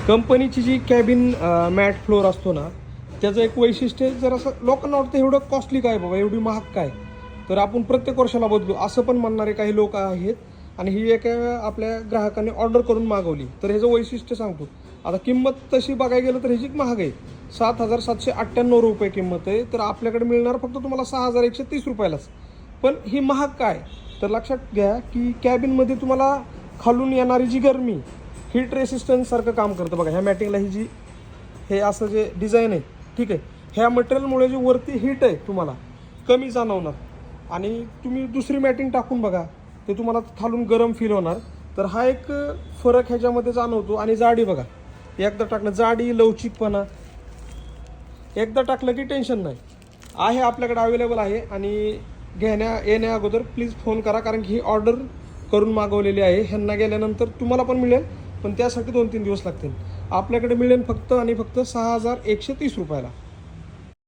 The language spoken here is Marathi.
कंपनीची जी कॅबिन मॅट फ्लोअर असतो ना, त्याचं एक वैशिष्ट्य जर असं लोकांना वाटतं एवढं कॉस्टली काय बाबा, एवढी महाग काय, तर आपण प्रत्येक वर्षाला बदलू असं पण म्हणणारे काही लोक आहेत. आणि ही एका आपल्या ग्राहकाने ऑर्डर करून मागवली, तर ह्याचं वैशिष्ट्य सांगतो. आता किंमत तशी बघायला गेलं तर ह्याची महाग आहे, 7,798 रुपये किंमत आहे. तर आपल्याकडे मिळणार फक्त तुम्हाला 6,130 रुपयालाच. पण ही महाग काय, तर लक्षात घ्या की कॅबिनमध्ये तुम्हाला खालून येणारी जी गरमी हीट रेसिस्टन्स सारखं काम करतं बघा. ह्या मॅटिंगला ही जी हे असं जे डिझाईन आहे, ठीक आहे, ह्या मटेरियलमुळे जी वरती हीट आहे तुम्हाला कमी जाणवणार. आणि तुम्ही दुसरी मॅटिंग टाकून बघा, ते तुम्हाला खालून गरम फील होणार. तर हा एक फरक ह्याच्यामध्ये जाणवतो. आणि जाडी बघा, एकदा टाकणं, जाडी, लवचिकपणा, एकदा टाकलं की टेन्शन नाही. आहे आपल्याकडे अवेलेबल आहे. आणि येण्या अगोदर प्लीज फोन करा, कारण की ही ऑर्डर करून मागवलेली आहे. ह्यांना गेल्यानंतर तुम्हाला पण मिळेल, पण त्यासाठी 2-3 दिवस लागतील. आपल्याकडे मिळेल फक्त आणि फक्त 6,130 रुपयाला.